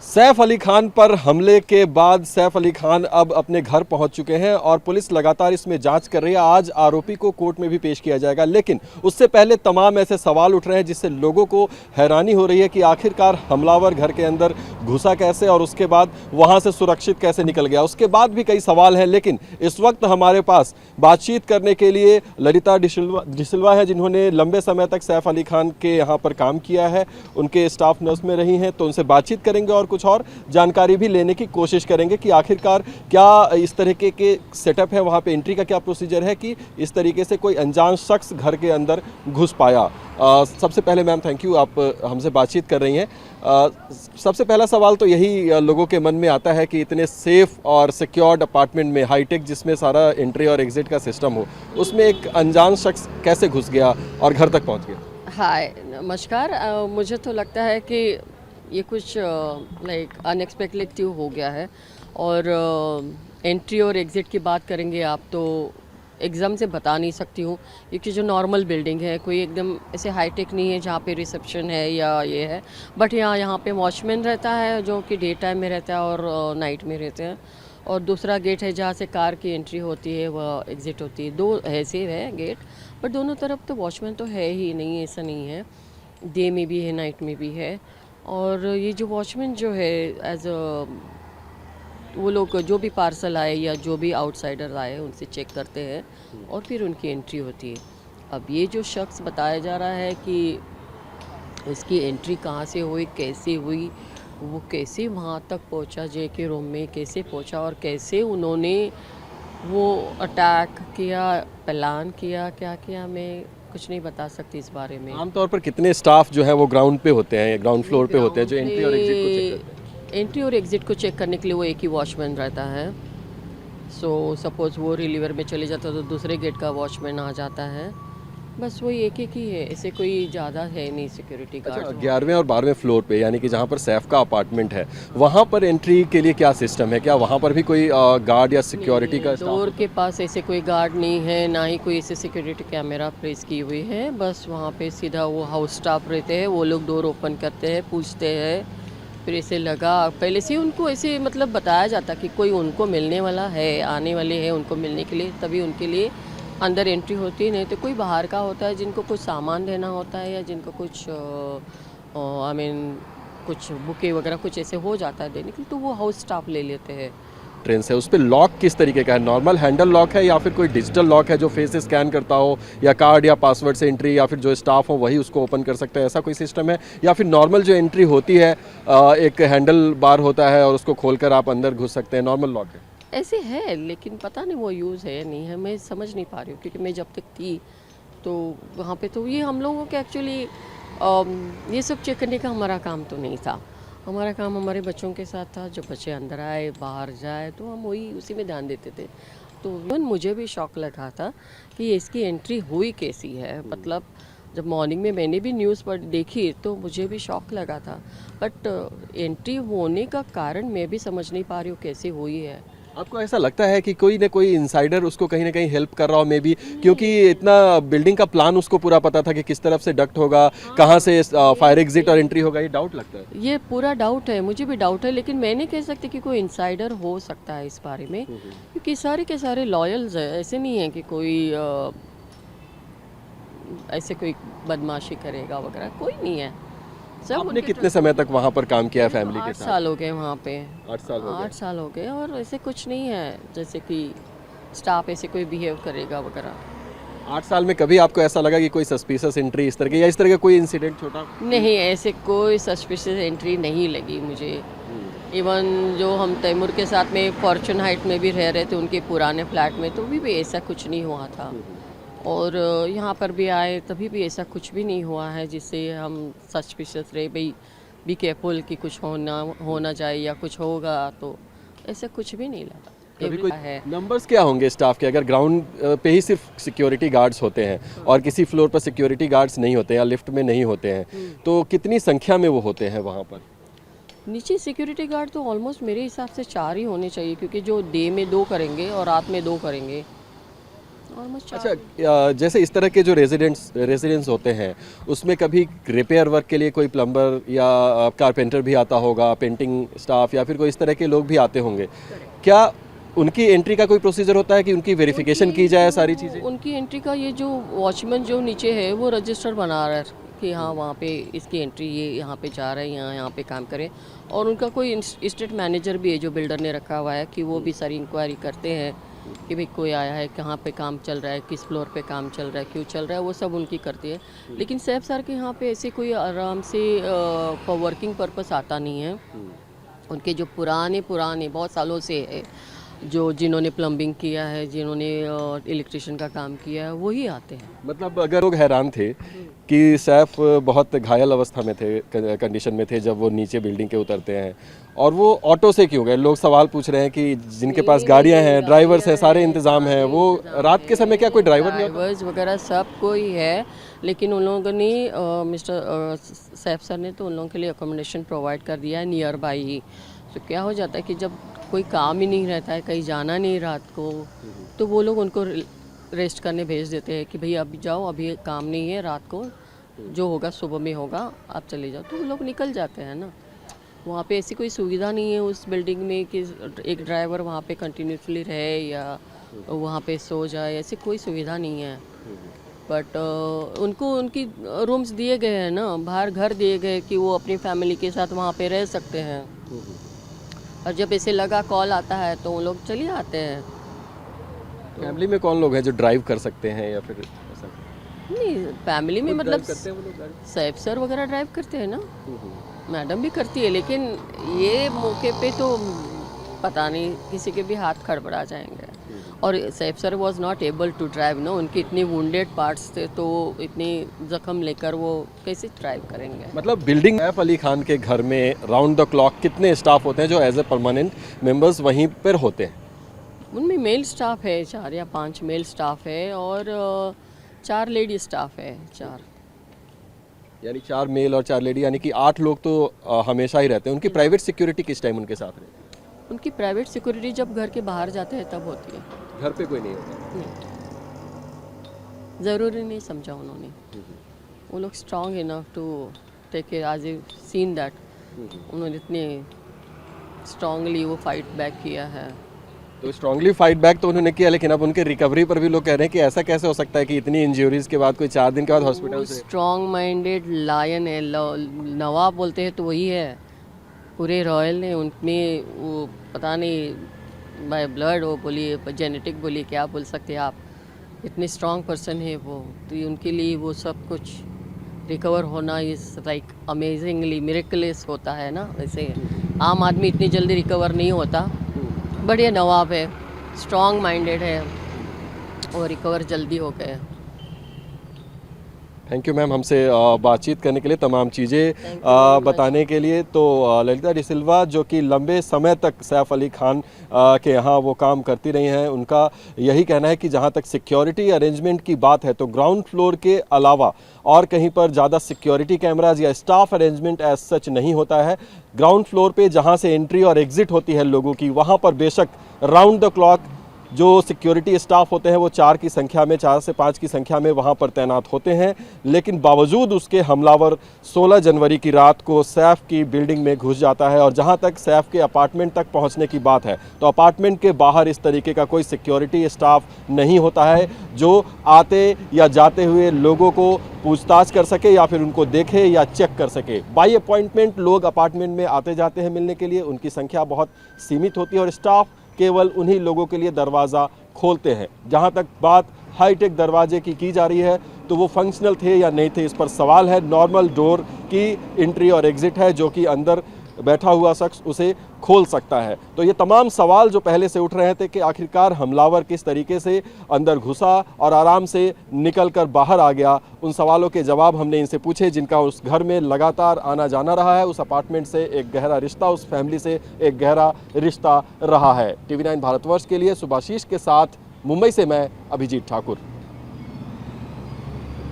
सैफ अली खान पर हमले के बाद सैफ अली खान अब अपने घर पहुंच चुके हैं और पुलिस लगातार इसमें जांच कर रही है। आज आरोपी को कोर्ट में भी पेश किया जाएगा, लेकिन उससे पहले तमाम ऐसे सवाल उठ रहे हैं जिससे लोगों को हैरानी हो रही है कि आखिरकार हमलावर घर के अंदर घुसा कैसे और उसके बाद वहां से सुरक्षित कैसे निकल गया। उसके बाद भी कई सवाल हैं, लेकिन इस वक्त हमारे पास बातचीत करने के लिए ललिता डिसिल्वा है, जिन्होंने लंबे समय तक सैफ अली खान के यहाँ पर काम किया है, उनके स्टाफ नर्स में रही हैं। तो उनसे बातचीत करेंगे और कुछ और जानकारी भी लेने की कोशिश करेंगे कि आखिरकार क्या इस तरीके के सेटअप है, वहाँ पे एंट्री का क्या प्रोसीजर है कि इस तरीके से कोई अनजान शख्स घर के अंदर घुस पाया। सबसे पहले मैम थैंक यू, आप हमसे बातचीत कर रही हैं। सबसे पहला सवाल तो यही लोगों के मन में आता है कि इतने सेफ और सिक्योर्ड अपार्टमेंट में, हाईटेक जिसमें सारा एंट्री और एग्जिट का सिस्टम हो, उसमें एक अनजान शख्स कैसे घुस गया और घर तक पहुंच गया? हाय, नमस्कार। मुझे तो लगता है कि ये कुछ लाइक अनएक्सपेक्टेड हो गया है। और एंट्री और एग्ज़िट की बात करेंगे आप तो एकदम से बता नहीं सकती हूँ, क्योंकि जो नॉर्मल बिल्डिंग है कोई एकदम ऐसे हाईटेक नहीं है जहाँ पे रिसेप्शन है या ये है। बट यहाँ पे वॉचमैन रहता है जो कि डे टाइम में रहता है और नाइट में रहते हैं। और दूसरा गेट है जहाँ से कार की एंट्री होती है, वह एग्ज़िट होती है। दो ऐसे है गेट, बट दोनों तरफ तो वॉचमैन तो है ही नहीं, ऐसा नहीं है। डे में भी है, नाइट में भी है। और ये जो वॉचमैन जो है एज अ, वो लोग जो भी पार्सल आए या जो भी आउटसाइडर आए उनसे चेक करते हैं और फिर उनकी एंट्री होती है। अब ये जो शख्स बताया जा रहा है कि उसकी एंट्री कहाँ से हुई, कैसे हुई, वो कैसे वहाँ तक पहुँचा, जे के रूम में कैसे पहुँचा और कैसे उन्होंने वो अटैक किया, प्लान किया, क्या किया, मैं कुछ नहीं बता सकती इस बारे में। आमतौर पर कितने स्टाफ जो है वो ग्राउंड पे होते हैं, ग्राउंड फ्लोर पे होते हैं, जो एंट्री और एग्जिट को चेक करते हैं? एंट्री और एग्ज़िट को चेक करने के लिए वो एक ही वॉचमैन रहता है। सो सपोज़ वो रिलीवर में चले जाता तो दूसरे गेट का वॉचमैन आ जाता है। बस वही एक एक ही है, ऐसे कोई ज़्यादा है नहीं सिक्योरिटी अच्छा, गार्ड। 11वें और 12वें फ्लोर पे, यानी कि जहाँ पर सैफ का अपार्टमेंट है, वहाँ पर एंट्री के लिए क्या सिस्टम है? क्या वहाँ पर भी कोई गार्ड या सिक्योरिटी का स्टाफ डोर होता के पास ऐसे कोई गार्ड नहीं है, ना ही कोई ऐसे सिक्योरिटी कैमरा प्लेस की हुई है। बस वहाँ पे सीधा वो हाउस स्टाफ रहते हैं, वो लोग डोर ओपन करते हैं, पूछते हैं। फिर ऐसे लगा पहले से उनको ऐसे मतलब बताया जाता कि कोई उनको मिलने वाला है, आने वाले हैं उनको मिलने के लिए, तभी उनके लिए अंदर एंट्री होती है। नहीं तो कोई बाहर का होता है जिनको कुछ सामान लेना होता है या जिनको कुछ आई मीन कुछ बुके वगैरह कुछ ऐसे हो जाता है देने के लिए, तो वो हाउस स्टाफ ले लेते हैं। ट्रेन से? उस पे लॉक किस तरीके का है? नॉर्मल हैंडल लॉक है या फिर कोई डिजिटल लॉक है जो फेस से स्कैन करता हो, या कार्ड या पासवर्ड से एंट्री, या फिर जो स्टाफ हो वही उसको ओपन कर सकता है, ऐसा कोई सिस्टम है? या फिर नॉर्मल जो एंट्री होती है, एक हैंडल बार होता है और उसको खोलकर आप अंदर घुस सकते हैं, नॉर्मल लॉक है? ऐसे है, लेकिन पता नहीं वो यूज़ है या नहीं है, मैं समझ नहीं पा रही हूँ। क्योंकि मैं जब तक थी तो वहाँ पे तो ये हम लोगों के एक्चुअली ये सब चेक करने का हमारा काम तो नहीं था। हमारा काम हमारे बच्चों के साथ था, जो बच्चे अंदर आए बाहर जाए तो हम वही उसी में ध्यान देते थे। तो इवन मुझे भी शौक लगा था कि इसकी एंट्री हुई कैसी है। मतलब जब मॉर्निंग में मैंने भी न्यूज़ पढ़ देखी तो मुझे भी शौक लगा था। बट एंट्री होने का कारण मैं भी समझ नहीं पा रही हूँ कैसे हुई है। आपको ऐसा लगता है कि कोई ना कोई इनसाइडर उसको कहीं ना कहीं हेल्प कर रहा हो, मे बी, क्योंकि इतना बिल्डिंग का प्लान उसको पूरा पता था कि किस तरफ से डक्ट होगा, कहाँ से फायर एग्जिट और एंट्री होगा? ये डाउट लगता है। ये पूरा डाउट है, मुझे भी डाउट है, लेकिन मैं नहीं कह सकती कि कोई इनसाइडर हो सकता है इस बारे में। क्योंकि सारे के सारे लॉयल्स हैं, ऐसे नहीं है कि कोई ऐसे कोई बदमाशी करेगा वगैरह, कोई नहीं है। सब आपने उनके कितने समय तक वहाँ पर काम किया है मेरे को फैमिली के 8 साथ? साल हो गए वहाँ पे। 8 साल हो 8 गए। साल हो गए और ऐसे कुछ नहीं है जैसे कि स्टाफ ऐसे कोई बिहेव करेगा वगैरह। 8 साल में कभी आपको ऐसा लगा कि कोई सस्पिशियस एंट्री इस तरह की, या इस तरह का कोई इंसिडेंट छोटा? नहीं, ऐसे कोई सस्पिशियस एंट्री नहीं लगी मुझे। इवन जो हम तैमूर के साथ में फॉर्चून हाइट में भी रह रहे थे उनके पुराने फ्लैट में, तो भी ऐसा कुछ नहीं हुआ था। और यहाँ पर भी आए तभी भी ऐसा कुछ भी नहीं हुआ है जिससे हम सस्पिशियस रहे, भाई बी केयरफुल कि कुछ होना जाए या कुछ होगा, तो ऐसा कुछ भी नहीं लगा। कभी कोई है नंबर्स क्या होंगे स्टाफ के? अगर ग्राउंड पे ही सिर्फ सिक्योरिटी गार्ड्स होते हैं और किसी फ्लोर पर सिक्योरिटी गार्ड्स नहीं होते या लिफ्ट में नहीं होते हैं, तो कितनी संख्या में वो होते हैं वहाँ पर? नीचे सिक्योरिटी गार्ड तो ऑलमोस्ट मेरे हिसाब से 4 ही होने चाहिए, क्योंकि जो डे में 2 करेंगे और रात में 2 करेंगे। ऑलमोस्ट अच्छा, जैसे इस तरह के जो रेजिडेंट्स होते हैं उसमें कभी रिपेयर वर्क के लिए कोई प्लम्बर या कारपेंटर भी आता होगा, पेंटिंग स्टाफ या फिर कोई इस तरह के लोग भी आते होंगे, क्या उनकी एंट्री का कोई प्रोसीजर होता है कि उनकी वेरिफिकेशन की जाए सारी चीज़ें? उनकी एंट्री का ये जो वॉचमैन जो नीचे है वो रजिस्टर बना रहा है कि हाँ वहाँ पे इसकी एंट्री ये यहाँ पे जा रहा है, यहाँ पे काम करें। और उनका कोई स्टेट मैनेजर भी है जो बिल्डर ने रखा हुआ है कि वो भी सारी इंक्वायरी करते हैं कि भाई कोई आया है, कहाँ पे काम चल रहा है, किस फ्लोर पे काम चल रहा है, क्यों चल रहा है, वो सब उनकी करती है। लेकिन सैफ सर के यहाँ पे ऐसे कोई आराम से वर्किंग पर्पस आता नहीं है। उनके जो पुराने बहुत सालों से है, जो जिन्होंने प्लम्बिंग किया है, जिन्होंने इलेक्ट्रिशियन का काम किया है, वही आते हैं। मतलब अगर लोग हैरान थे कि सैफ बहुत घायल अवस्था में थे, कंडीशन में थे जब वो नीचे बिल्डिंग के उतरते हैं, और वो ऑटो से क्यों गए? लोग सवाल पूछ रहे हैं कि जिनके पास गाड़ियां हैं, ड्राइवर्स हैं, सारे इंतजाम हैं, वो रात के समय क्या कोई ड्राइवर नहीं होता? ड्राइवर्स वगैरह सब कोई है, लेकिन उन लोगों ने मिस्टर सैफ सर ने तो उन लोगों के लिए अकोमोडेशन प्रोवाइड कर दिया है नियर बाई ही। तो क्या हो जाता है कि जब कोई काम ही नहीं रहता है, कहीं जाना नहीं रात को, तो वो लोग उनको रेस्ट करने भेज देते हैं कि भाई अभी जाओ, अभी काम नहीं है, रात को जो होगा सुबह में होगा, आप चले जाओ। तो वो लोग निकल जाते हैं ना। वहाँ पे ऐसी कोई सुविधा नहीं है उस बिल्डिंग में कि एक ड्राइवर वहाँ पे कंटिन्यूसली रहे या वहाँ पे सो जाए, ऐसी कोई सुविधा नहीं है। बट उनको उनकी रूम्स दिए गए हैं ना, बाहर घर दिए गए कि वो अपनी फैमिली के साथ वहाँ पे रह सकते हैं। और जब ऐसे लगा कॉल आता है तो वो लोग चले आते हैं। फैमिली में कौन लोग हैं जो ड्राइव कर सकते हैं या फिर ऐसा? नहीं, फैमिली में मतलब करते हैं वो लोग गाड़ी? सैफ सर वगैरह ड्राइव करते हैं ना, मैडम भी करती है, लेकिन ये मौके पे तो पता नहीं किसी के भी हाथ खड़बड़ा जाएंगे। और Saif sir was not able to drive ना, उनके इतने वुंडेड पार्ट्स थे, तो इतने जख्म लेकर वो कैसे ड्राइव करेंगे? मतलब बिल्डिंग सैफ अली खान के घर में राउंड द क्लॉक कितने स्टाफ होते हैं जो एज ए परमानेंट मेंबर्स वहीं पर होते हैं? उनमें मेल स्टाफ है 4 या 5 मेल स्टाफ है और 4 लेडी स्टाफ है। 4 यानी 4 मेल और 4 लेडी, यानी कि 8 लोग तो हमेशा ही रहते हैं। उनकी प्राइवेट सिक्योरिटी किस टाइम उनके साथ रहती है? उनकी प्राइवेट सिक्योरिटी जब घर के बाहर जाते हैं तब होती है। घर पे कोई नहीं होता? नहीं, ज़रूरी नहीं समझा उन्होंने। वो लोग strong enough to take care, आज ए सीन दैट उन्होंने इतने स्ट्रांगली वो फाइट बैक किया है। तो स्ट्रांगली फाइट बैक तो उन्होंने किया, लेकिन अब उनके रिकवरी पर भी लोग कह रहे हैं कि ऐसा कैसे हो सकता है कि इतनी इंजरीज के बाद कोई 4 दिन के बाद हॉस्पिटल से? स्ट्रॉन्ग माइंडेड लायन है, नवाब बोलते हैं तो वही है। पूरे रॉयल ने उनने वो पता नहीं बाय ब्लड वो बोलिए, जेनेटिक बोलिए, क्या बोल सकते हैं आप, इतने स्ट्रॉन्ग पर्सन है वो, तो उनके लिए वो सब कुछ रिकवर होना इज़ लाइक अमेजिंगली मिरेकलेस होता है ना। वैसे आम आदमी इतनी जल्दी रिकवर नहीं होता, बट ये नवाब है, स्ट्रॉन्ग माइंडेड है और रिकवर जल्दी हो गए। थैंक यू मैम, हमसे बातचीत करने के लिए, तमाम चीज़ें बताने के लिए। तो ललिता डिसिल्वा जो कि लंबे समय तक सैफ अली खान के यहाँ वो काम करती रही हैं, उनका यही कहना है कि जहाँ तक सिक्योरिटी अरेंजमेंट की बात है तो ग्राउंड फ्लोर के अलावा और कहीं पर ज़्यादा सिक्योरिटी कैमराज या स्टाफ अरेंजमेंट एज सच नहीं होता है। ग्राउंड फ्लोर पे जहाँ से एंट्री और एग्जिट होती है लोगों की, वहाँ पर बेशक राउंड द क्लॉक जो सिक्योरिटी स्टाफ होते हैं वो 4 की संख्या में, 4 से 5 की संख्या में वहाँ पर तैनात होते हैं। लेकिन बावजूद उसके हमलावर 16 जनवरी की रात को सैफ की बिल्डिंग में घुस जाता है। और जहाँ तक सैफ के अपार्टमेंट तक पहुँचने की बात है तो अपार्टमेंट के बाहर इस तरीके का कोई सिक्योरिटी स्टाफ नहीं होता है जो आते या जाते हुए लोगों को पूछताछ कर सके या फिर उनको देखे या चेक कर सके। बाई अपॉइंटमेंट लोग अपार्टमेंट में आते जाते हैं मिलने के लिए, उनकी संख्या बहुत सीमित होती है और स्टाफ केवल उन्हीं लोगों के लिए दरवाज़ा खोलते हैं। जहां तक बात हाईटेक दरवाजे की जा रही है तो वो फंक्शनल थे या नहीं थे, इस पर सवाल है। नॉर्मल डोर की एंट्री और एग्जिट है जो कि अंदर बैठा हुआ शख्स उसे खोल सकता है। तो ये तमाम सवाल जो पहले से उठ रहे थे कि आखिरकार हमलावर किस तरीके से अंदर घुसा और आराम से निकलकर बाहर आ गया, उन सवालों के जवाब हमने इनसे पूछे जिनका उस घर में लगातार आना जाना रहा है। उस अपार्टमेंट से एक गहरा रिश्ता, उस फैमिली से एक गहरा रिश्ता रहा है। TV9 भारतवर्ष के लिए सुभाशीष के साथ मुंबई से मैं अभिजीत ठाकुर।